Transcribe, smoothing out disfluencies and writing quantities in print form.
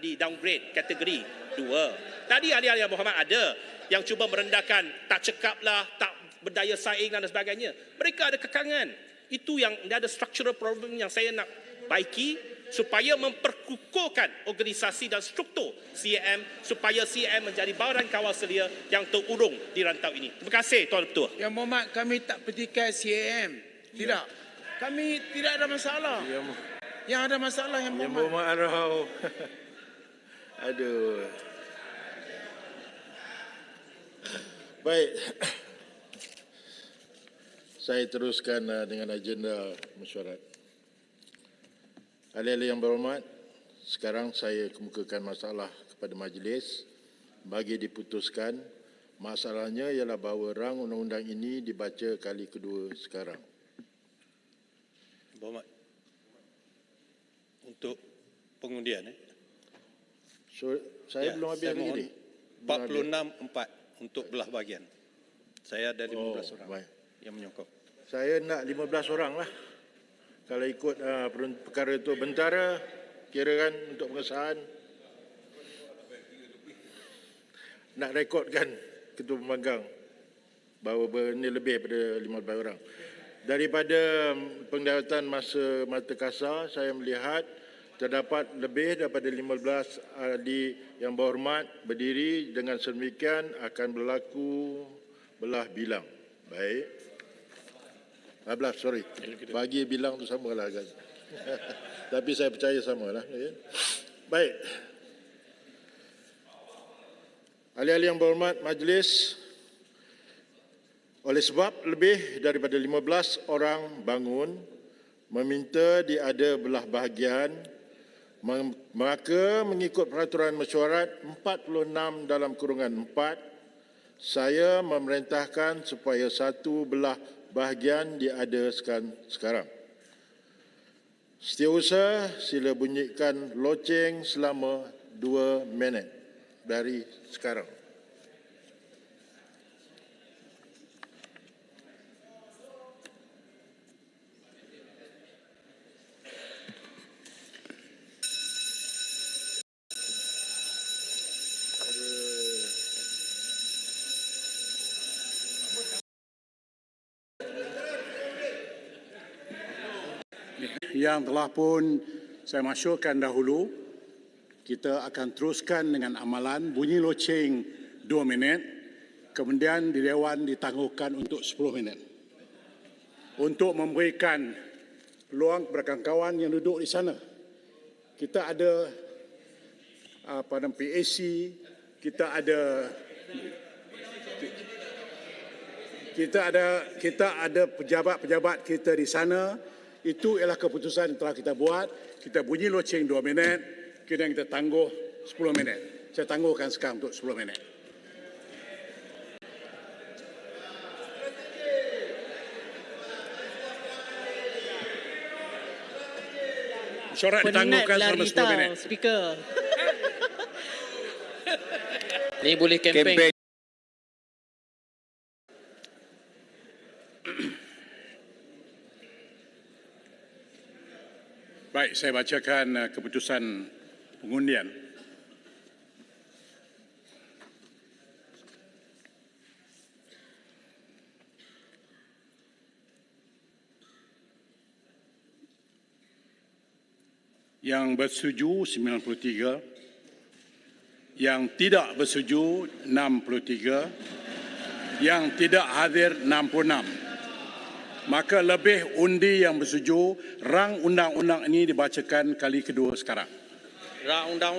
di downgrade kategori 2. Tadi ahli-ahli Muhammad ada yang cuba merendahkan, tak cekap lah, tak berdaya saing dan sebagainya. Mereka ada kekangan. Itu yang dia ada structural problem yang saya nak baiki supaya memperkukuhkan organisasi dan struktur CAM supaya CAM menjadi badan kawal selia yang terurung di rantau ini. Terima kasih Tuan Ketua. Yang Muhammad, kami tak petikai CAM. Tidak. Kami tidak ada masalah. Yang ada masalah yang Muhammad. Yang Muhammad Arau. Aduh. Baik. Saya teruskan dengan agenda mesyuarat. Ahli-ahli yang berhormat, sekarang saya kemukakan masalah kepada majlis bagi diputuskan. Masalahnya ialah bahawa rang undang-undang ini dibaca kali kedua sekarang. Berhormat. Untuk pengundian. So, saya belum habis lagi ni. 46-4 untuk belah bahagian. Saya ada 15 orang baik. yang menyokong. Saya nak 15 orang lah. Kalau ikut perkara itu bentara, kira kan untuk pengesahan. Nak rekodkan Ketua Pembangkang bahawa ini lebih daripada 15 orang. Daripada penglihatan mata kasar, saya melihat terdapat lebih daripada 15 ahli yang berhormat berdiri dengan sedemikian akan berlaku belah bilang. Baik. 15, sorry. Bagi bilang tu samalah kan. Tapi saya percaya samalah. Ya. Baik. Ahli-ahli yang berhormat majlis, oleh sebab lebih daripada 15 orang bangun meminta diada belah bahagian, maka mengikut peraturan mesyuarat 46 dalam kurungan 4, saya memerintahkan supaya satu belah bahagian diadakan sekarang. Setiausaha sila bunyikan loceng selama 2 minit dari sekarang. Yang telah pun saya masyurkan dahulu, kita akan teruskan dengan amalan bunyi loceng 2 minit, kemudian di Dewan ditangguhkan untuk 10 minit. Untuk memberikan peluang kepada kawan-kawan yang duduk di sana. Kita ada PAC, kita ada pejabat-pejabat kita di sana. Itu ialah keputusan yang telah kita buat. Kita bunyi loceng 2 minit, kemudian kita tangguh 10 minit. Saya tangguhkan sekarang untuk 10 minit. Mesyuarat ditangguhkan selama 10 minit. Speaker. Ni boleh kempen. Baik, saya bacakan keputusan pengundian. Yang bersetuju 93, yang tidak bersetuju 63, yang tidak hadir 66. Maka lebih undi yang bersetuju, rang undang-undang ini dibacakan kali kedua sekarang. Rang undang